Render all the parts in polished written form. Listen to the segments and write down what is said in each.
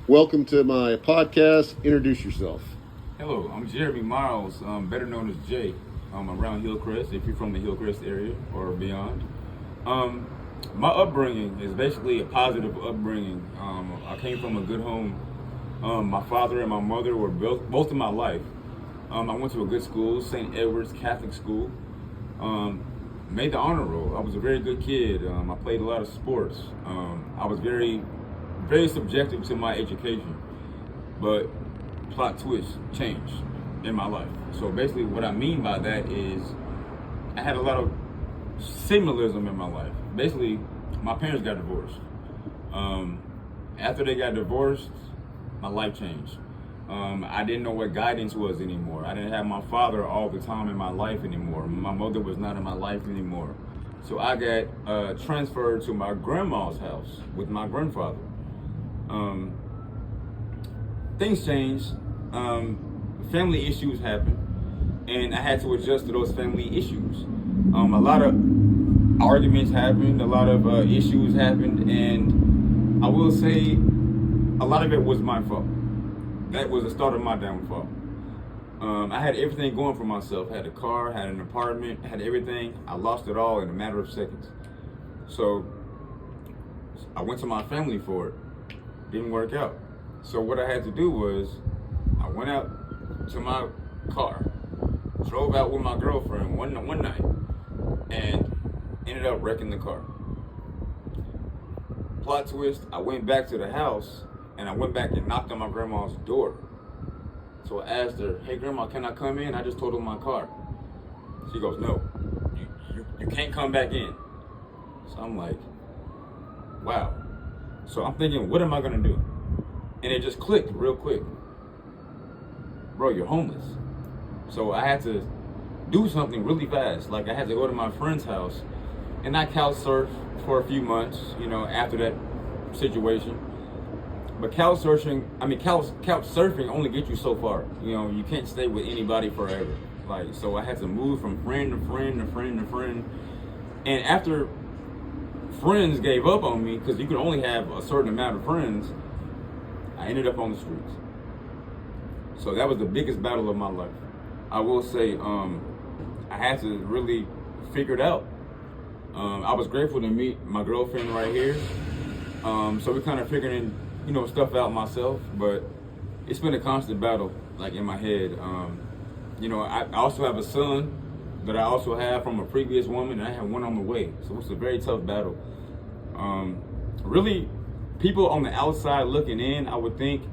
Welcome to my podcast. Introduce yourself. Hello, I'm Jeremy Miles, better known as Jay. I'm around Hillcrest, if you're from the Hillcrest area or beyond. My upbringing is basically a positive upbringing. I came from a good home. My father and my mother were both of my life. I went to a good school, St. Edward's Catholic School. Made the honor roll. I was a very good kid. I played a lot of sports. I was very subjective to my education, but plot twist changed in my life. So basically what I mean by that is I had a lot of symbolism in my life. Basically, my parents got divorced. After they got divorced, my life changed. I didn't know what guidance was anymore. I didn't have my father all the time in my life anymore. My mother was not in my life anymore. So I got transferred to my grandma's house with my grandfather. Things changed. Family issues happened, and I had to adjust to those family issues. A lot of arguments happened, a lot of issues happened, and I will say a lot of it was my fault. That was the start of my downfall. I had everything going for myself. I had a car, had an apartment, had everything. I lost it all in a matter of seconds. So I went to my family for it. Didn't work out. So what I had to do was I went out to my car, drove out with my girlfriend one night, and ended up wrecking the car. Plot twist, I went back to the house and I went back and knocked on my grandma's door. So I asked her, "Hey grandma, can I come in? I just totaled my car." She goes, "No, you can't come back in." So I'm like, wow. So I'm thinking, what am I gonna do? And it just clicked real quick. Bro, you're homeless. So I had to do something really fast. Like I had to go to my friend's house and I couch surfed for a few months, after that situation. But couch surfing only gets you so far. You can't stay with anybody forever. So I had to move from friend to friend to friend to friend. And after friends gave up on me, because you could only have a certain amount of friends, I ended up on the streets. So that was the biggest battle of my life. I will say, I had to really figure it out. I was grateful to meet my girlfriend right here. So we kind of figuring, stuff out myself, but it's been a constant battle, in my head. I also have a son that I also have from a previous woman, and I have one on the way. So it's a very tough battle. Really, people on the outside looking in, I would think,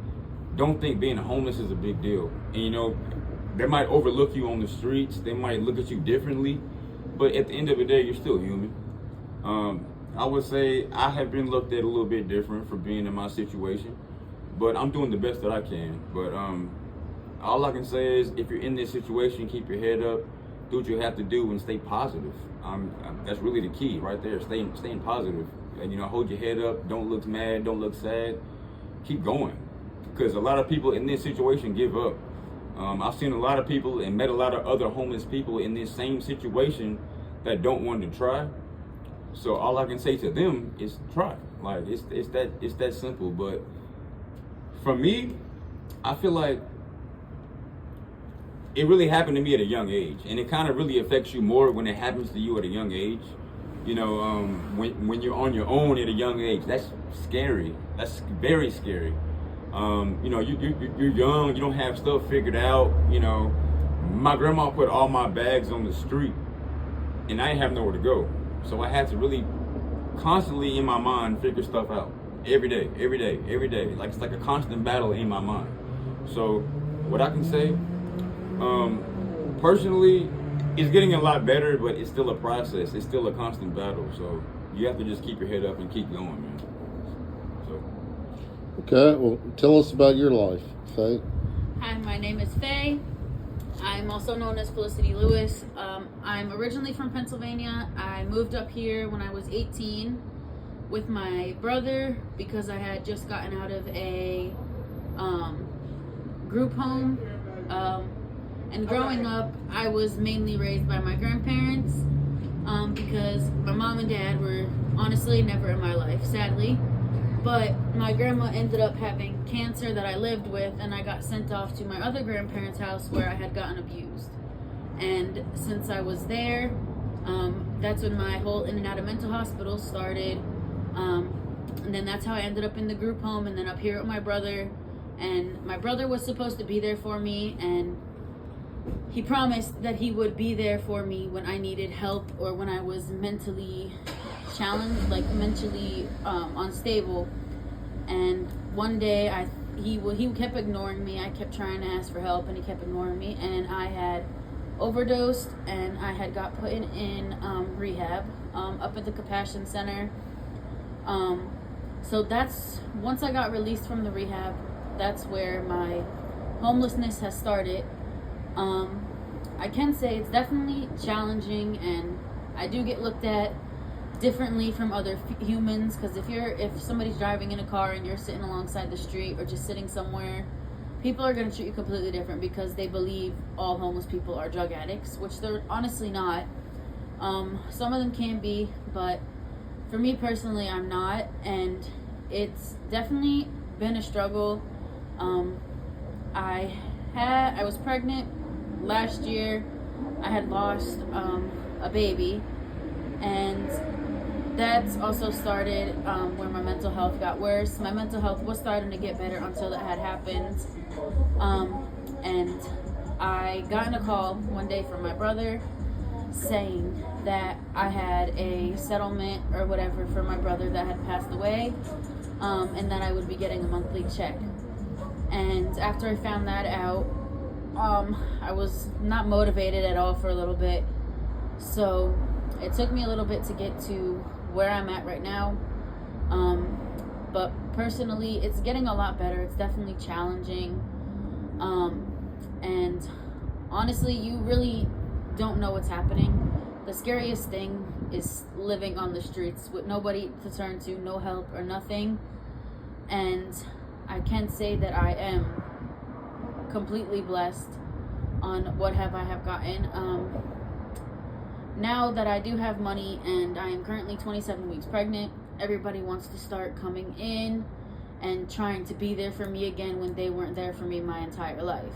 don't think being homeless is a big deal. And they might overlook you on the streets, they might look at you differently, but at the end of the day, you're still human. I would say I have been looked at a little bit different for being in my situation, but I'm doing the best that I can. But all I can say is, if you're in this situation, keep your head up, do what you have to do, and stay positive. That's really the key right there, staying positive. And hold your head up, don't look mad, don't look sad, keep going. Because a lot of people in this situation give up. I've seen a lot of people and met a lot of other homeless people in this same situation that don't want to try. So all I can say to them is try. It's that simple. But for me, I feel like it really happened to me at a young age, and it kind of really affects you more when it happens to you at a young age. When you're on your own at a young age, that's scary. That's very scary. You're young, you don't have stuff figured out. My grandma put all my bags on the street, and I didn't have nowhere to go. So I had to really constantly in my mind figure stuff out every day. It's like a constant battle in my mind. So what I can say, personally, it's getting a lot better, but it's still a process. It's still a constant battle. So you have to just keep your head up and keep going, man. So. Okay, well, tell us about your life, Faye. Hi, my name is Faye. I'm also known as Felicity Lewis. I'm originally from Pennsylvania. I moved up here when I was 18 with my brother because I had just gotten out of a group home. And growing up, I was mainly raised by my grandparents because my mom and dad were honestly never in my life, sadly. But my grandma ended up having cancer that I lived with, and I got sent off to my other grandparents' house where I had gotten abused. And since I was there, that's when my whole in and out of mental hospital started. And then that's how I ended up in the group home, and then up here with my brother. And my brother was supposed to be there for me, and he promised that he would be there for me when I needed help or when I was mentally challenged, like mentally unstable. And one day he kept ignoring me. I kept trying to ask for help, and he kept ignoring me. And I had overdosed, and I had got put in rehab up at the Compassion Center. So that's once I got released from the rehab, that's where my homelessness has started. I can say it's definitely challenging, and I do get looked at differently from other humans, because if somebody's driving in a car and you're sitting alongside the street or just sitting somewhere, people are going to treat you completely different because they believe all homeless people are drug addicts, which they're honestly not. Some of them can be, but for me personally, I'm not, and it's definitely been a struggle. I was pregnant last year. I had lost a baby, and that's also started where my mental health got worse. My mental health was starting to get better until that had happened, and I got in a call one day from my brother saying that I had a settlement or whatever for my brother that had passed away, and that I would be getting a monthly check. And after I found that out, I was not motivated at all for a little bit. So it took me a little bit to get to where I'm at right now. But personally, it's getting a lot better. It's definitely challenging. And honestly, you really don't know what's happening. The scariest thing is living on the streets with nobody to turn to, no help or nothing. And I can say that I am completely blessed on what I have gotten. Now that I do have money and I am currently 27 weeks pregnant, everybody wants to start coming in and trying to be there for me again when they weren't there for me my entire life.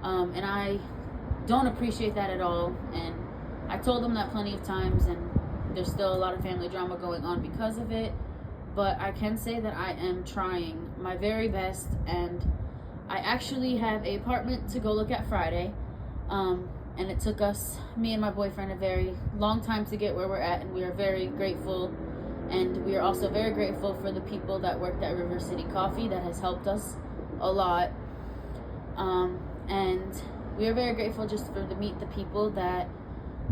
And I don't appreciate that at all. And I told them that plenty of times, and there's still a lot of family drama going on because of it. But I can say that I am trying my very best, and I actually have an apartment to go look at Friday. And it took me and my boyfriend, a very long time to get where we're at, and we are very grateful. And we are also very grateful for the people that worked at River City Coffee that has helped us a lot. And we are very grateful just to meet the people that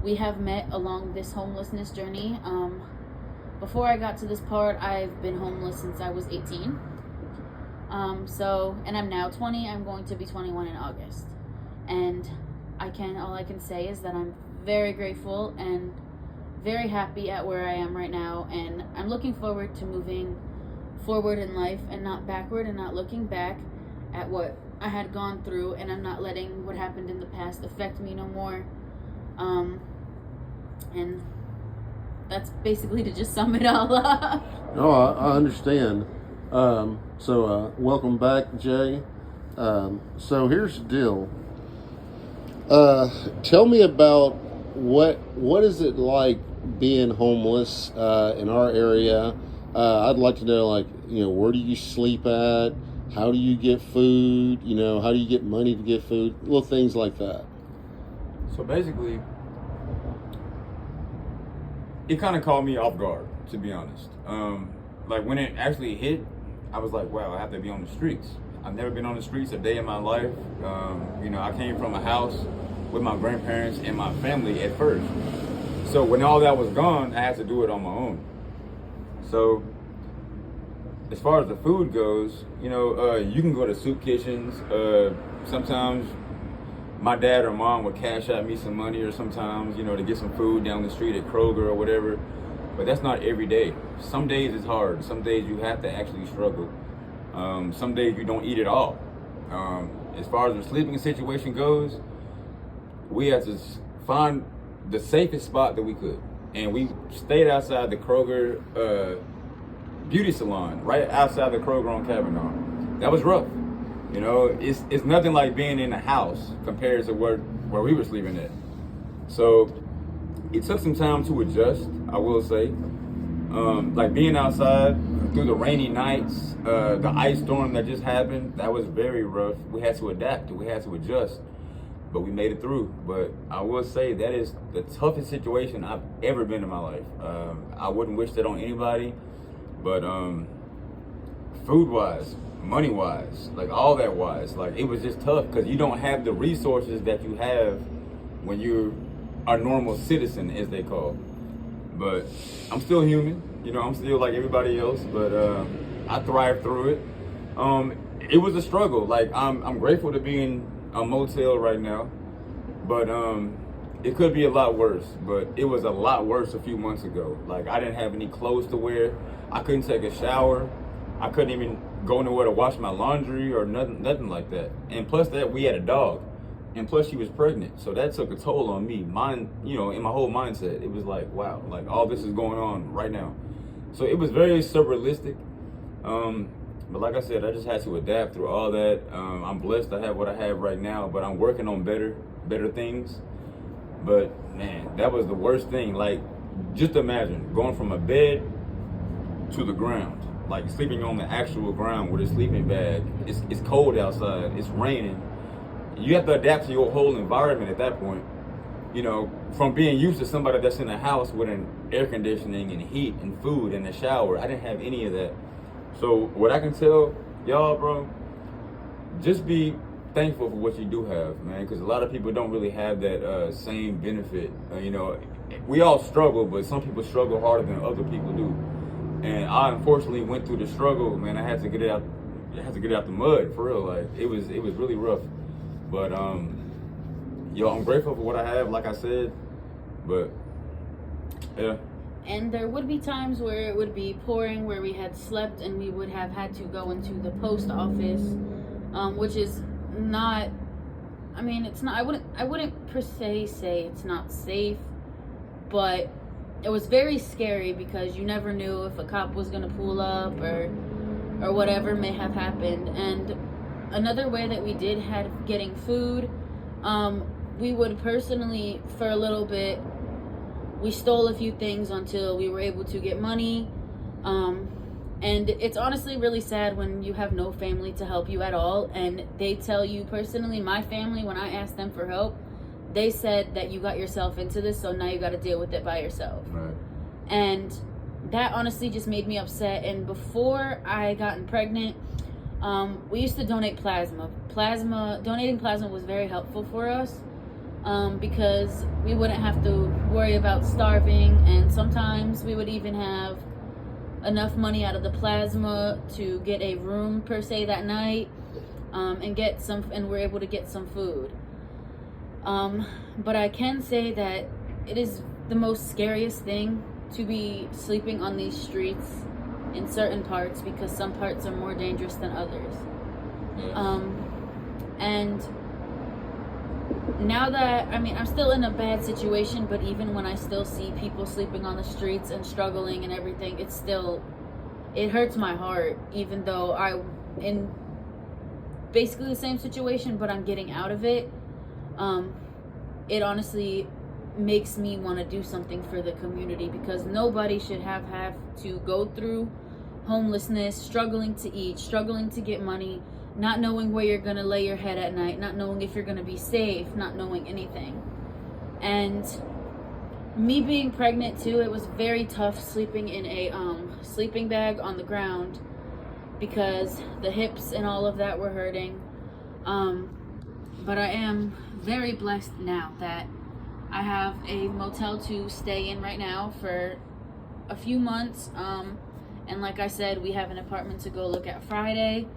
we have met along this homelessness journey. Before I got to this part, I've been homeless since I was 18. And I'm now 20. I'm going to be 21 in August. And all I can say is that I'm very grateful and very happy at where I am right now. And I'm looking forward to moving forward in life and not backward, and not looking back at what I had gone through, and I'm not letting what happened in the past affect me no more. And that's basically to just sum it all up. No, I understand. So welcome back, Jay. So here's the deal. Tell me about what is it like being homeless in our area. I'd like to know, where do you sleep at? How do you get food? How do you get money to get food? Little things like that. So basically, it kind of caught me off guard, to be honest. When it actually hit, I was like, wow, I have to be on the streets. I've never been on the streets a day in my life. I came from a house with my grandparents and my family at first. So when all that was gone, I had to do it on my own. So as far as the food goes, you can go to soup kitchens. Sometimes my dad or mom would cash out me some money, or sometimes, to get some food down the street at Kroger or whatever. But that's not every day. Some days it's hard. Some days you have to actually struggle. Some days you don't eat at all. As far as the sleeping situation goes, we had to find the safest spot that we could. And we stayed outside the Kroger beauty salon right outside the Kroger on Kavanaugh. That was rough. You know, it's nothing like being in a house compared to where we were sleeping at. So it took some time to adjust, I will say. Like being outside through the rainy nights, the ice storm that just happened, that was very rough. We had to adapt, we had to adjust, but we made it through. But I will say that is the toughest situation I've ever been in my life. I wouldn't wish that on anybody, but food-wise, money-wise, like all that wise, like it was just tough because you don't have the resources that you have when you're a normal citizen, as they call. But I'm still human, you know, I'm still like everybody else, but I thrived through it. It was a struggle. Like I'm grateful to be in a motel right now, but it could be a lot worse. But it was a lot worse a few months ago. Like I didn't have any clothes to wear. I couldn't take a shower. I couldn't even go nowhere to wash my laundry or nothing like that. And plus that, we had a dog. And plus she was pregnant. So that took a toll on me. Mine, you know, in my whole mindset, it was like, wow, like all this is going on right now. So it was very surrealistic. But like I said, I just had to adapt through all that. I'm blessed to have what I have right now, but I'm working on better things. But man, that was the worst thing. Like, just imagine going from a bed to the ground, like sleeping on the actual ground with a sleeping bag. It's cold outside, it's raining. You have to adapt to your whole environment at that point. You know, from being used to somebody that's in a house with an air conditioning and heat and food and a shower. I didn't have any of that. So what I can tell y'all, bro, just be thankful for what you do have, man, because a lot of people don't really have that same benefit. You know, we all struggle, but some people struggle harder than other people do. And I unfortunately went through the struggle, man. I had to get it out. I had to get out the mud for real. Like it was really rough. But yo, I'm grateful for what I have, like I said. But yeah. And there would be times where it would be pouring, where we had slept and we would have had to go into the post office, which is not, I mean, it's not, I wouldn't per se say it's not safe, but it was very scary because you never knew if a cop was going to pull up or whatever may have happened. And another way that we did have getting food, we would personally, for a little bit, we stole a few things until we were able to get money. And it's honestly really sad when you have no family to help you at all. And they tell you personally, my family, when I asked them for help, they said that you got yourself into this, so now you got to deal with it by yourself. Right. And that honestly just made me upset. And before I gotten pregnant, we used to donate plasma. Donating plasma was very helpful for us. Because we wouldn't have to worry about starving, and sometimes we would even have enough money out of the plasma to get a room per se that night, and we're able to get some food. But I can say that it is the most scariest thing to be sleeping on these streets in certain parts, because some parts are more dangerous than others. Yes. And now that, I mean, I'm still in a bad situation, but even when I still see people sleeping on the streets and struggling and everything, it hurts my heart, even though I'm in basically the same situation, but I'm getting out of it. It honestly makes me want to do something for the community, because nobody should have to go through homelessness, struggling to eat, struggling to get money, not knowing where you're gonna lay your head at night, not knowing if you're gonna be safe, not knowing anything. And me being pregnant too, it was very tough sleeping in a sleeping bag on the ground, because the hips and all of that were hurting. But I am very blessed now that I have a motel to stay in right now for a few months. And like I said, we have an apartment to go look at Friday.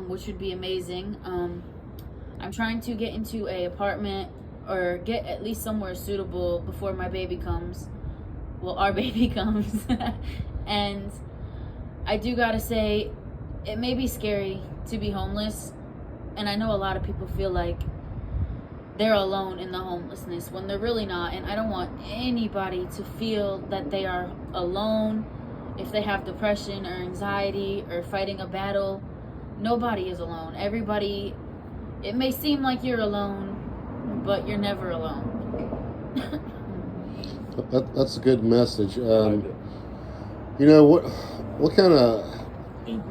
Which would be amazing. I'm trying to get into a apartment, or get at least somewhere suitable before my baby comes. Well, our baby comes. And I do gotta say, it may be scary to be homeless, and I know a lot of people feel like they're alone in the homelessness when they're really not. And I don't want anybody to feel that they are alone if they have depression or anxiety or fighting a battle, nobody is alone. Everybody, it may seem like you're alone, but you're never alone. That's a good message. You know what kind of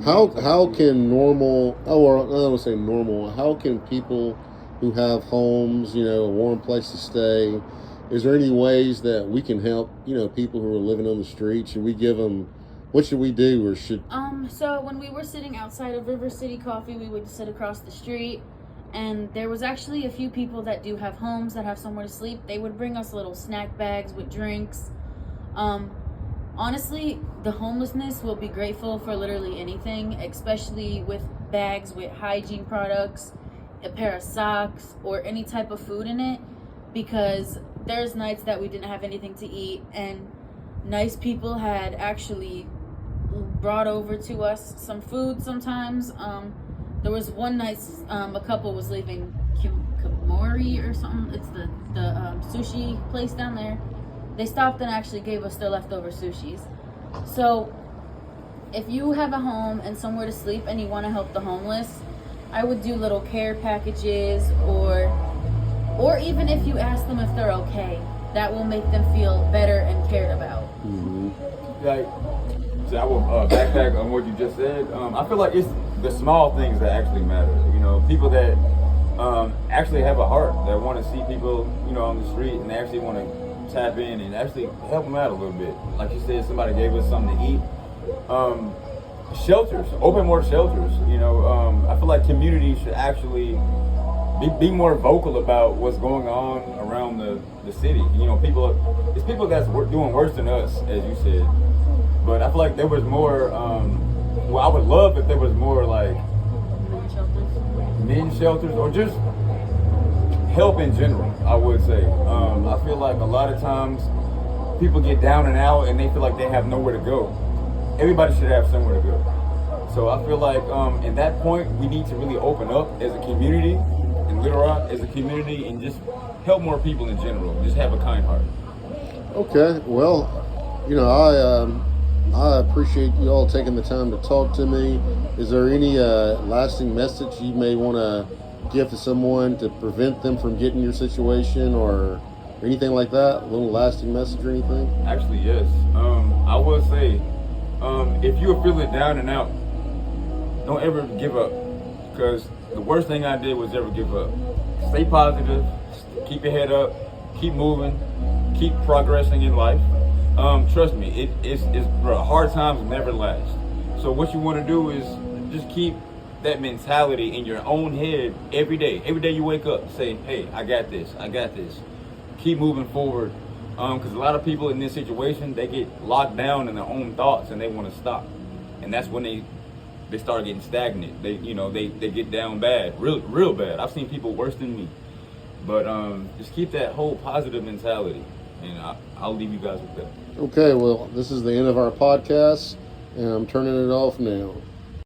how can normal or I don't want to say normal, how can people who have homes, you know, a warm place to stay, is there any ways that we can help, you know, people who are living on the street? Should we give them, what should we do, or should so when we were sitting outside of River City Coffee, we would sit across the street, and there was actually a few people that do have homes that have somewhere to sleep. They would bring us little snack bags with drinks. Honestly, the homelessness will be grateful for literally anything, especially with bags with hygiene products, a pair of socks, or any type of food in it, because there's nights that we didn't have anything to eat, and nice people had actually brought over to us some food sometimes. There was one night a couple was leaving Kimori or something. It's the sushi place down there. They stopped and actually gave us their leftover sushis. So if you have a home and somewhere to sleep and you want to help the homeless, I would do little care packages, or even if you ask them if they're okay, that will make them feel better and cared about. Mm-hmm. Like, so I will backpack on what you just said. I feel like it's the small things that actually matter. You know, people that actually have a heart, that want to see people, you know, on the street, and they actually want to tap in and actually help them out a little bit. Like you said, somebody gave us something to eat. Shelters, open more shelters. You know, I feel like community should actually be more vocal about what's going on around the city. You know, it's people that's doing worse than us, as you said. But I feel like there was more, well, I would love if there was more like men's shelters or just help in general, I would say. I feel like a lot of times people get down and out and they feel like they have nowhere to go. Everybody should have somewhere to go. So I feel like at that point we need to really open up as a community, in Little Rock as a community, and just help more people in general. Just have a kind heart. Okay, well, you know, I appreciate you all taking the time to talk to me. Is there any lasting message you may want to give to someone to prevent them from getting your situation or anything like that? A little lasting message or anything? Actually, yes. I would say, if you're feeling down and out, don't ever give up, because the worst thing I did was ever give up. Stay positive, keep your head up, keep moving, keep progressing in life. Trust me, it's bro, hard times never last. So what you want to do is just keep that mentality in your own head every day. Every day you wake up, say, hey, I got this. Keep moving forward. Because a lot of people in this situation, they get locked down in their own thoughts and they want to stop. And that's when they start getting stagnant. They get down bad, real bad. I've seen people worse than me. But just keep that whole positive mentality. And I'll leave you guys with that. Okay, well, this is the end of our podcast, and I'm turning it off now.